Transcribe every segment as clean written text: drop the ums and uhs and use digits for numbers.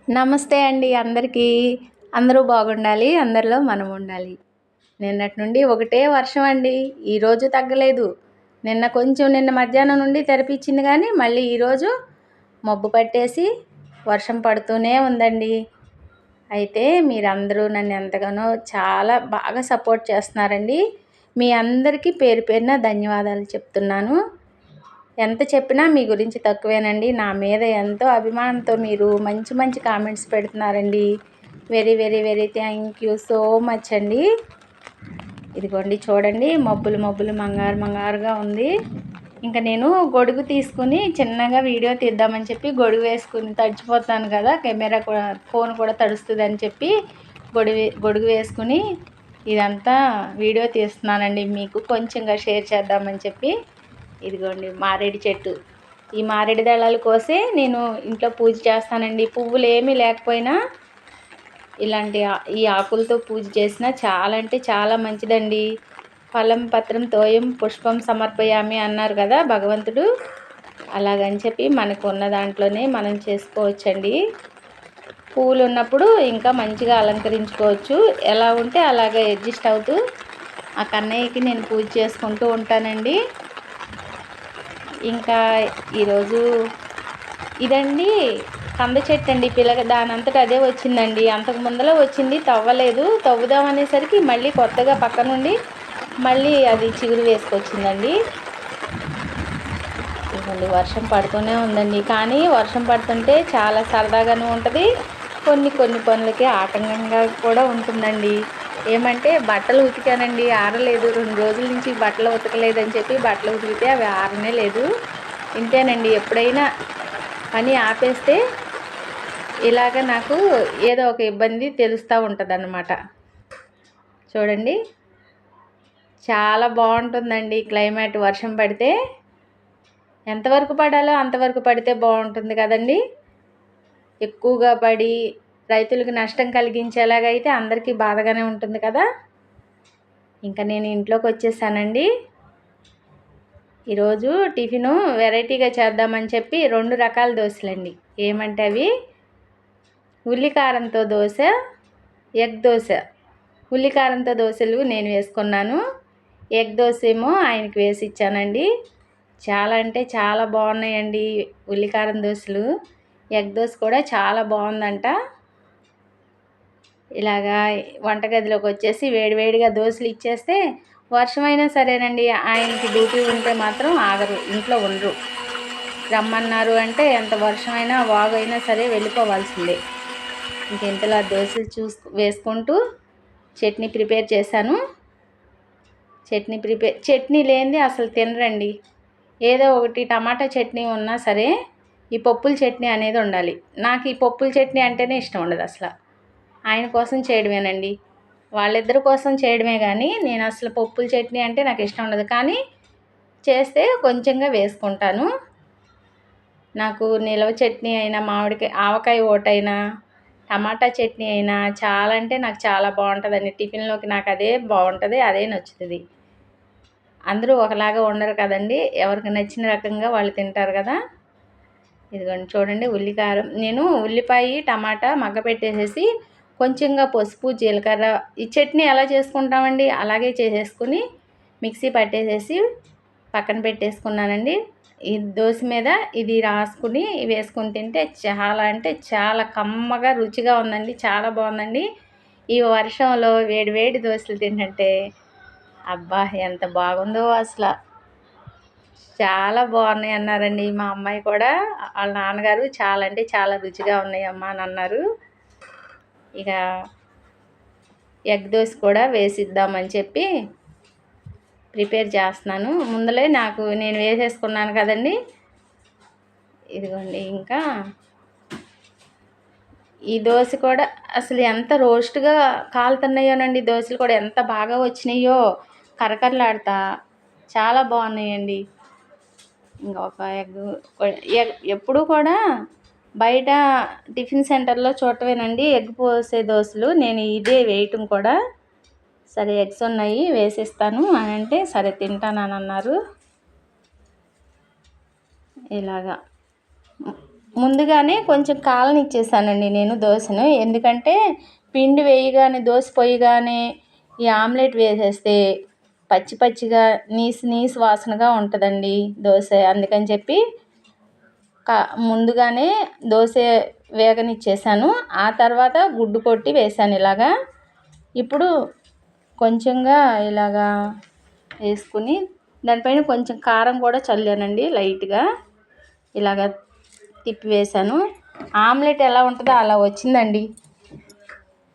నమస్తే అండి అందరికీ. అందరూ బాగుండాలి. అందరిలో మనం ఉండాలి. నిన్నటి నుండి ఒకటే వర్షం అండి. ఈరోజు తగ్గలేదు. నిన్న మధ్యాహ్నం నుండి తెరపిచ్చింది కానీ మళ్ళీ ఈరోజు మబ్బు పట్టేసి వర్షం పడుతూనే ఉందండి. అయితే మీరందరూ నన్ను ఎంతగానో చాలా బాగా సపోర్ట్ చేస్తున్నారండి. మీ అందరికీ పేరు పేరున ధన్యవాదాలు చెప్తున్నాను. ఎంత చెప్పినా మీ గురించి తక్కువేనండి. నా మీద ఎంతో అభిమానంతో మీరు మంచి మంచి కామెంట్స్ పెడుతున్నారండి. Very very very thank you so much అండి. ఇదిగోండి చూడండి, మబ్బులు మబ్బులు మంగారుగా ఉంది. ఇంకా నేను గొడుగు తీసుకుని చిన్నగా వీడియో తీద్దామని చెప్పి గొడుగు వేసుకుని తడిచిపోతాను కదా, కెమెరా కూడా ఫోన్ కూడా తడుస్తుందని చెప్పి గొడుగు వేసుకుని ఇదంతా వీడియో తీస్తున్నానండి. మీకు కొంచెంగా షేర్ చేద్దామని చెప్పి. ఇదిగోండి మారేడు చెట్టు. ఈ మారేడు దళాలు కోసే నేను ఇంట్లో పూజ చేస్తానండి. పువ్వులు ఏమీ లేకపోయినా ఇలాంటి ఈ ఆకులతో పూజ చేసినా చాలా అంటే చాలా మంచిదండి. ఫలం పత్రం తోయం పుష్పం సమర్పయామి అన్నారు కదా భగవంతుడు. అలాగని చెప్పి మనకు ఉన్న దాంట్లోనే మనం చేసుకోవచ్చండి. పువ్వులు ఉన్నప్పుడు ఇంకా మంచిగా అలంకరించుకోవచ్చు. ఎలా ఉంటే అలాగే అడ్జస్ట్ అవుతూ ఆ కన్నయ్యకి నేను పూజ చేసుకుంటూ ఉంటానండి. ఇంకా ఈరోజు ఇదండి కంద చెట్టు అండి. దానంతట అదే వచ్చిందండి. అంతకు ముందర వచ్చింది, తవ్వలేదు. తవ్వుదామనేసరికి మళ్ళీ కొత్తగా పక్క నుండి మళ్ళీ అది చిగురు వేసుకొచ్చిందండి. ఇదిగోండి వర్షం పడుతూనే ఉందండి. కానీ వర్షం పడుతుంటే చాలా సరదాగానే ఉంటుంది. కొన్ని పనులకి ఆటంకంగా కూడా ఉంటుందండి. ఏమంటే బట్టలు ఉతికానండి, ఆరలేదు. 2 రోజుల నుంచి బట్టలు ఉతకలేదని చెప్పి బట్టలు ఉతికితే అవి ఆరనే లేదు. ఇంతేనండి, ఎప్పుడైనా పని ఆపేస్తే ఇలాగ నాకు ఏదో ఒక ఇబ్బంది తెలుస్తూ ఉంటుంది అన్నమాట. చూడండి చాలా బాగుంటుందండి క్లైమేట్. వర్షం పడితే ఎంతవరకు పడాలో అంతవరకు పడితే బాగుంటుంది కదండి. ఎక్కువగా పడి రైతులకు నష్టం కలిగించేలాగైతే అందరికీ బాధగానే ఉంటుంది కదా. ఇంకా నేను ఇంట్లోకి వచ్చేసానండి. ఈరోజు టిఫిను వెరైటీగా చేద్దామని చెప్పి 2 రకాల దోశలండి. ఏమంటే అవి ఉల్లికారంతో దోశ, ఎగ్ దోశ. ఉల్లికారంతో దోశలు నేను వేసుకున్నాను. ఎగ్ దోశ ఏమో ఆయనకి వేసి ఇచ్చానండి. చాలా అంటే చాలా బాగున్నాయండి ఉల్లికారం దోశలు. ఎగ్ దోశ కూడా చాలా బాగుందంట. ఇలాగా వంటగదిలోకి వచ్చేసి వేడివేడిగా దోశలు ఇచ్చేస్తే వర్షమైనా సరేనండి, ఆయనకి డ్యూటీ ఉంటే మాత్రం ఆగరు, ఇంట్లో ఉండరు. రమ్మన్నారు అంటే ఎంత వర్షమైనా వాగైనా సరే వెళ్ళిపోవాల్సిందే. ఇంకెంతలా దోశలు వేసుకుంటూ చట్నీ ప్రిపేర్ చేశాను. చట్నీ లేనిది అసలు తినరండి. ఏదో ఒకటి టమాటా చట్నీ ఉన్నా సరే ఈ పప్పుల చట్నీ అనేది ఉండాలి. నాకు ఈ పప్పుల చట్నీ అంటేనే ఇష్టం ఉండదు అసలు. ఆయన కోసం చేయడమేనండి, వాళ్ళిద్దరి కోసం చేయడమే కానీ నేను అసలు పప్పుల చట్నీ అంటే నాకు ఇష్టం ఉండదు. కానీ చేస్తే కొంచెంగా వేసుకుంటాను. నాకు నిలవ చట్నీ అయినా, ఆవకాయ ఓటైనా, టమాటా చట్నీ అయినా చాలా అంటే నాకు చాలా బాగుంటుందండి. టిఫిన్లోకి నాకు అదే బాగుంటుంది, అదే నచ్చుతుంది. అందరూ ఒకలాగా ఉండరు కదండి, ఎవరికి నచ్చిన రకంగా వాళ్ళు తింటారు కదా. ఇదిగోండి చూడండి ఉల్లికారం. నేను ఉల్లిపాయ టమాటా మగ్గపెట్టేసేసి కొంచెంగా పసుపు జీలకర్ర, ఈ చట్నీ ఎలా చేసుకుంటామండి అలాగే చేసేసుకుని మిక్సీ పట్టేసేసి పక్కన పెట్టేసుకున్నానండి. ఈ దోశ మీద ఇది రాసుకుని వేసుకుని తింటే చాలా అంటే చాలా కమ్మగా రుచిగా ఉందండి. చాలా బాగుందండి. ఈ వర్షంలో వేడి వేడి దోశలు తింటుంటే అబ్బా ఎంత బాగుందో అసలు. చాలా బాగున్నాయి అన్నారండి మా అమ్మాయి కూడా. వాళ్ళ నాన్నగారు చాలా అంటే చాలా రుచిగా ఉన్నాయమ్మా అని అన్నారు. ఇక ఎగ్ దోశ కూడా వేసిద్దామని చెప్పి ప్రిపేర్ చేస్తున్నాను. ముందలే నేను వేసేసుకున్నాను కదండి. ఇదిగోండి ఇంకా ఈ దోశ కూడా అసలు ఎంత రోస్ట్గా కాలుతున్నాయోనండి. దోశలు కూడా ఎంత బాగా వచ్చినాయో, కరకరలాడుతా చాలా బాగున్నాయండి. ఇంకొక ఎప్పుడూ కూడా బయట టిఫిన్ సెంటర్లో చూడటమేనండి ఎగ్ పోసే దోశలు. నేను ఇదే వేయటం కూడా. సరే ఎగ్స్ ఉన్నాయి వేసేస్తాను అని అంటే సరే తింటానని అన్నారు. ఇలాగా ముందుగానే కొంచెం కాలనిచ్చేసానండి నేను దోశను. ఎందుకంటే పిండి వేయగానే దోశ పొయ్యగానే ఈ ఆమ్లెట్ వేసేస్తే పచ్చి పచ్చిగా నీసు నీసు వాసనగా ఉంటుందండి దోశ. అందుకని చెప్పి ముందుగానే దోశ వేగనిచ్చేసాను. ఆ తర్వాత గుడ్డు కొట్టి వేసాను ఇలాగా. ఇప్పుడు కొంచెంగా ఇలాగా వేసుకుని దానిపైన కొంచెం కారం కూడా చల్లానండి లైట్గా. ఇలాగ తిప్పి వేసాను. ఆమ్లెట్ ఎలా ఉంటుందో అలా వచ్చిందండి.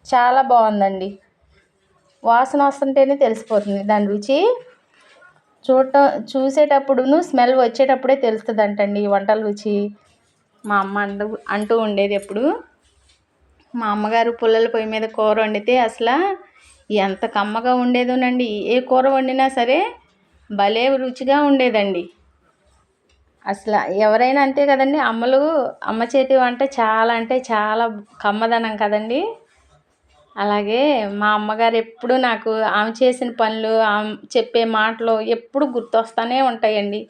చాలా బాగుందండి. వాసన వస్తుంటేనే తెలిసిపోతుంది దాని రుచి. చూసేటప్పుడును స్మెల్ వచ్చేటప్పుడే తెలుస్తుందంటండి ఈ వంటల రుచి. మా అమ్మ అంటూ ఉండేది ఎప్పుడు. మా అమ్మగారు పుల్లల పొయ్యి మీద కూర వండితే అసలు ఎంత కమ్మగా ఉండేదోనండి. ఏ కూర వండినా సరే భలే రుచిగా ఉండేదండి. అసలు ఎవరైనా అంతే కదండి. అమ్మ చేతి వంట చాలా అంటే చాలా కమ్మదనం కదండి. అలాగే మా అమ్మగారు ఎప్పుడు నాకు ఆమె చేసిన పనులు, ఆమె చెప్పే మాటలు ఎప్పుడు గుర్తొస్తూనే ఉంటాయండి.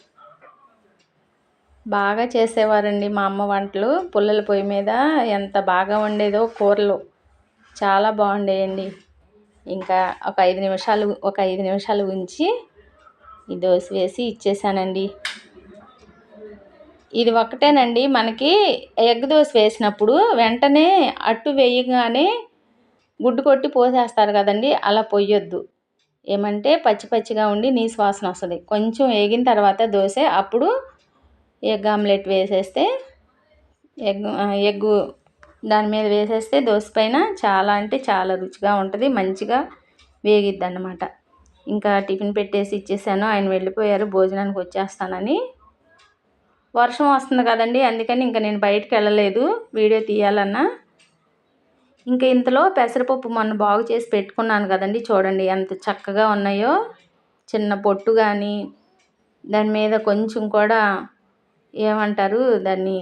బాగా చేసేవారండి మా అమ్మ వంటలు. పుల్లల పొయ్యి మీద ఎంత బాగా వండేదో కూరలు చాలా బాగుండేయండి. ఇంకా ఒక 5 నిమిషాలు ఉంచి ఈ దోశ వేసి ఇచ్చేసానండి. ఇది ఒక్కటేనండి మనకి ఎగ్ దోశ వేసినప్పుడు వెంటనే అట్టు వేయగానే గుడ్డు కొట్టి పోసేస్తారు కదండి. అలా పొయ్యొద్దు. ఏమంటే పచ్చి పచ్చిగా ఉండి నీసు వాసన వస్తుంది. కొంచెం వేగిన తర్వాత దోశ అప్పుడు ఎగ్ ఆమ్లెట్ వేసేస్తే ఎగ్గు దాని మీద వేసేస్తే దోశ పైన చాలా అంటే చాలా రుచిగా ఉంటుంది. మంచిగా వేగిద్ది అన్నమాట. ఇంకా టిఫిన్ పెట్టేసి ఇచ్చేసాను. ఆయన వెళ్ళిపోయారు భోజనానికి వచ్చేస్తానని. వర్షం వస్తుంది కదండి. అందుకని ఇంకా నేను బయటికి వెళ్ళలేదు వీడియో తీయాలన్నా. ఇంకా ఇంతలో పెసరపప్పు మొన్న బాగు చేసి పెట్టుకున్నాను కదండి. చూడండి ఎంత చక్కగా ఉన్నాయో. చిన్న పొట్టు కానీ దాని మీద కొంచెం కూడా ఏమంటారు దాన్ని,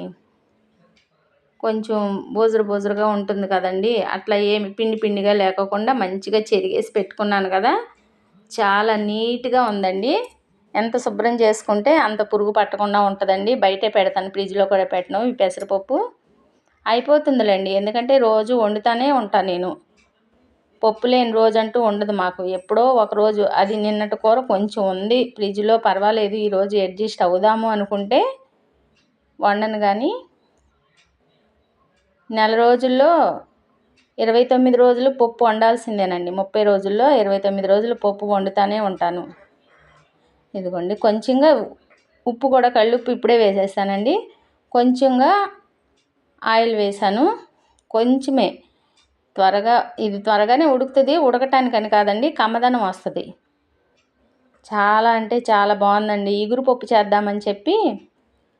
కొంచెం బోజురుగా ఉంటుంది కదండి. అట్లా ఏమి పిండి పిండిగా లేకోకుండా మంచిగా చెరిగేసి పెట్టుకున్నాను కదా. చాలా నీట్గా ఉందండి. ఎంత శుభ్రం చేసుకుంటే అంత పురుగు పట్టకుండా ఉంటుందండి. బయటే పెడతాను, ఫ్రిడ్జ్లో కూడా పెట్టను. ఈ పెసరపప్పు అయిపోతుందిలేండి. ఎందుకంటే రోజు వండుతూనే ఉంటాను నేను. పప్పు లేని రోజు అంటూ ఉండదు మాకు. ఎప్పుడో ఒకరోజు, అది నిన్నటి కూర కొంచెం ఉంది ఫ్రిడ్జ్లో, పర్వాలేదు ఈరోజు అడ్జస్ట్ అవుదాము అనుకుంటే వండను. కానీ నెల రోజుల్లో 29 రోజులు పప్పు వండాల్సిందేనండి. 30 రోజుల్లో 29 రోజులు పప్పు వండుతూనే ఉంటాను. ఇదిగోండి కొంచెంగా ఉప్పు కూడా, కళ్ళుప్పు ఇప్పుడే వేసేసానండి. కొంచెంగా ఆయిల్ వేసాను, కొంచెమే. ఇది త్వరగానే ఉడుకుతుంది. ఉడకటానికని కాదండి, కమ్మదనం వస్తుంది. చాలా అంటే చాలా బాగుందండి. ఇగురు పప్పు చేద్దామని చెప్పి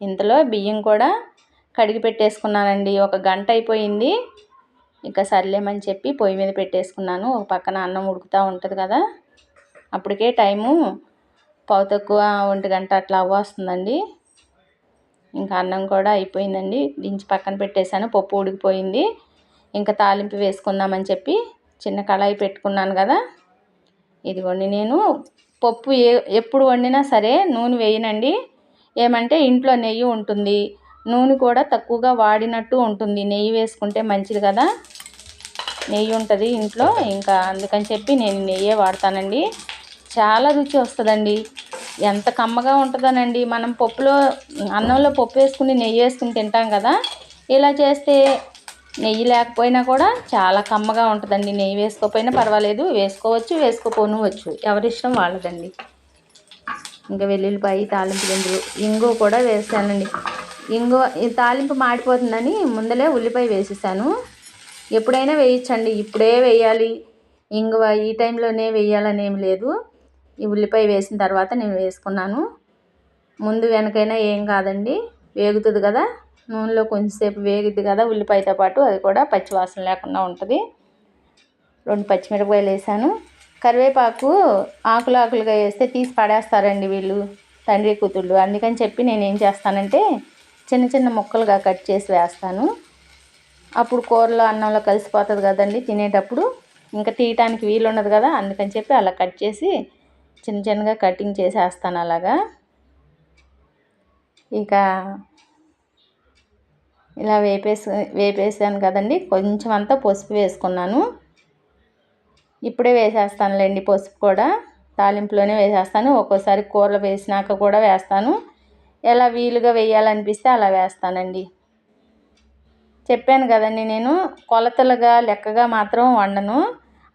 ఇంతలో బియ్యం కూడా కడిగి పెట్టేసుకున్నానండి. 1 గంట అయిపోయింది. ఇంకా సర్లేమని చెప్పి పొయ్యి మీద పెట్టేసుకున్నాను. ఒక పక్కన అన్నం ఉడుకుతూ ఉంటుంది కదా. అప్పటికే టైము 1 గంట అట్లా అవ్వస్తుందండి. ఇంకా అన్నం కూడా అయిపోయిందండి. దించి పక్కన పెట్టేశాను. పప్పు ఉడికిపోయింది. ఇంకా తాలింపు వేసుకుందామని చెప్పి చిన్న కళాయి పెట్టుకున్నాను కదా. ఇదిగోండి, నేను పప్పు ఎప్పుడు వండినా సరే నూనె వేయనండి. ఏమంటే ఇంట్లో నెయ్యి ఉంటుంది, నూనె కూడా తక్కువగా వాడినట్టు ఉంటుంది. నెయ్యి వేసుకుంటే మంచిది కదా. నెయ్యి ఉంటుంది ఇంట్లో, ఇంకా అందుకని చెప్పి నేను నెయ్యే వాడతానండి. చాలా రుచి వస్తుందండి. ఎంత కమ్మగా ఉంటుందోనండి. మనం అన్నంలో పప్పు వేసుకుని నెయ్యి వేసుకుని తింటాం కదా. ఇలా చేస్తే నెయ్యి లేకపోయినా కూడా చాలా కమ్మగా ఉంటుందండి. నెయ్యి వేసుకోకపోయినా పర్వాలేదు, వేసుకోవచ్చు, వేసుకోపోనవచ్చు, ఎవరిష్టం వాళ్ళదండి. ఇంకా వెల్లుల్లిపాయ, తాలింపు గింజలు, ఇంగువ కూడా వేసానండి. ఈ తాలింపు మాడిపోతుందని ముందలే ఉల్లిపాయ వేసేసాను. ఎప్పుడైనా వేయచ్చండి, ఇప్పుడే వేయాలి ఇంగువ ఈ టైంలోనే వేయాలని ఏం లేదు. ఈ ఉల్లిపాయ వేసిన తర్వాత నేను వేసుకున్నాను. ముందు వెనకైనా ఏం కాదండి, వేగుతుంది కదా. నూనెలో కొంచెంసేపు వేగుద్ది కదా ఉల్లిపాయతో పాటు, అది కూడా పచ్చివాసన లేకుండా ఉంటుంది. 2 పచ్చిమిరపకాయలు వేసాను. కరివేపాకు ఆకులుగా వేస్తే తీసి పడేస్తారండి వీళ్ళు, తండ్రి కూతుళ్ళు. అందుకని చెప్పి నేనేం చేస్తానంటే చిన్న చిన్న ముక్కలుగా కట్ చేసి వేస్తాను. అప్పుడు కూరలో అన్నంలో కలిసిపోతుంది కదండి తినేటప్పుడు. ఇంకా తీయటానికి వీలు ఉండదు కదా. అందుకని చెప్పి అలా కట్ చేసి చిన్న చిన్నగా కటింగ్ చేసేస్తాను అలాగా. ఇక ఇలా వేపేసాను కదండి. కొంచెం అంతా పసుపు వేసుకున్నాను. ఇప్పుడే వేసేస్తానులేండి పసుపు కూడా, తాలింపులోనే వేసేస్తాను. ఒక్కోసారి కూరలు వేసినాక కూడా వేస్తాను. ఎలా వీలుగా వేయాలనిపిస్తే అలా వేస్తానండి. చెప్పాను కదండి, నేను కొలతలుగా లెక్కగా మాత్రం వండను.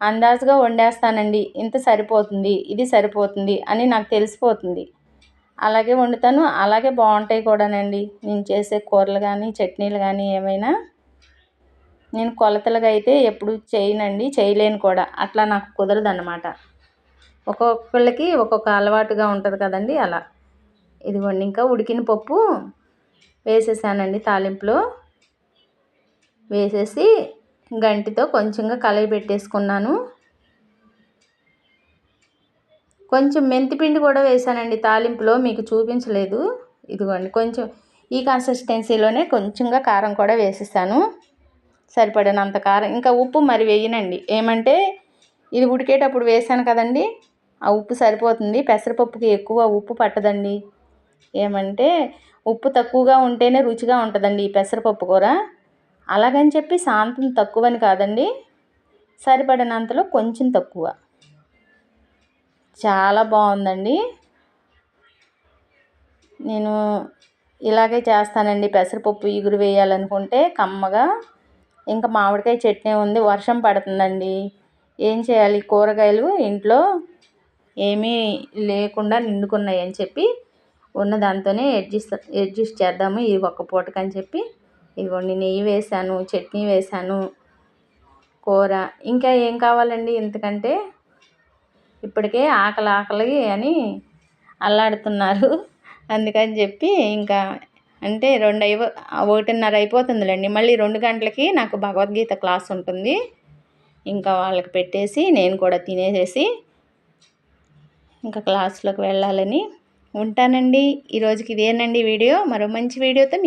అందాజుగా వండేస్తానండి. ఇంత సరిపోతుంది, ఇది సరిపోతుంది అని నాకు తెలిసిపోతుంది. అలాగే వండుతాను. అలాగే బాగుంటాయి కూడానండి నేను చేసే కూరలు కానీ చట్నీలు కానీ ఏమైనా. నేను కొలతలుగా అయితే ఎప్పుడు చేయనండి, చేయలేను కూడా. అట్లా నాకు కుదరదన్నమాట. ఒక్కొక్కళ్ళకి ఒక్కొక్క అలవాటుగా ఉంటుంది కదండి, అలా. ఇదిగోండి, ఇంకా ఉడికిన పప్పు వేసేసానండి. తాలింపులో వేసేసి గంటితో కొంచెంగా కలయి పెట్టేసుకున్నాను. కొంచెం మెంతిపిండి కూడా వేసానండి తాలింపులో, మీకు చూపించలేదు. ఇదిగోండి, కొంచెం ఈ కన్సిస్టెన్సీలోనే కొంచెంగా కారం కూడా వేసేసాను, సరిపడినంత కారం. ఇంకా ఉప్పు మరి వేయనండి. ఏమంటే ఇది ఉడికేటప్పుడు వేసాను కదండి, ఆ ఉప్పు సరిపోతుంది. పెసరపప్పుకి ఎక్కువ ఉప్పు పట్టదండి. ఏమంటే ఉప్పు తక్కువగా ఉంటేనే రుచిగా ఉంటుందండి ఈ పెసరపప్పు కూర. అలాగని చెప్పి శాంతం తక్కువని కాదండి, సరిపడినంతలో కొంచెం తక్కువ. చాలా బాగుందండి. నేను ఇలాగే చేస్తానండి. పెసరపప్పు ఇగురు వేయాలనుకుంటే కమ్మగా. ఇంకా మామిడికాయ చట్నీ ఉంది. వర్షం పడుతుందండి, ఏం చేయాలి? కూరగాయలు ఇంట్లో ఏమీ లేకుండా నిండుకున్నాయి అని చెప్పి ఉన్న దాంతోనే అడ్జస్ట్ చేద్దాము ఈ ఒక్క పూటకని చెప్పి ఇదిగోండి నెయ్యి వేసాను, చట్నీ వేసాను, కూర. ఇంకా ఏం కావాలండి ఇంతకంటే? ఇప్పటికే ఆకలి అని అల్లాడుతున్నారు. అందుకని చెప్పి ఇంకా అంటే 1:30 అయిపోతుందిలేండి. మళ్ళీ 2 గంటలకి నాకు భగవద్గీత క్లాస్ ఉంటుంది. ఇంకా వాళ్ళకి పెట్టేసి నేను కూడా తినేసేసి ఇంకా క్లాస్లోకి వెళ్ళాలని ఉంటానండి. ఈరోజుకి ఇదేనండి వీడియో. మరో మంచి వీడియోతో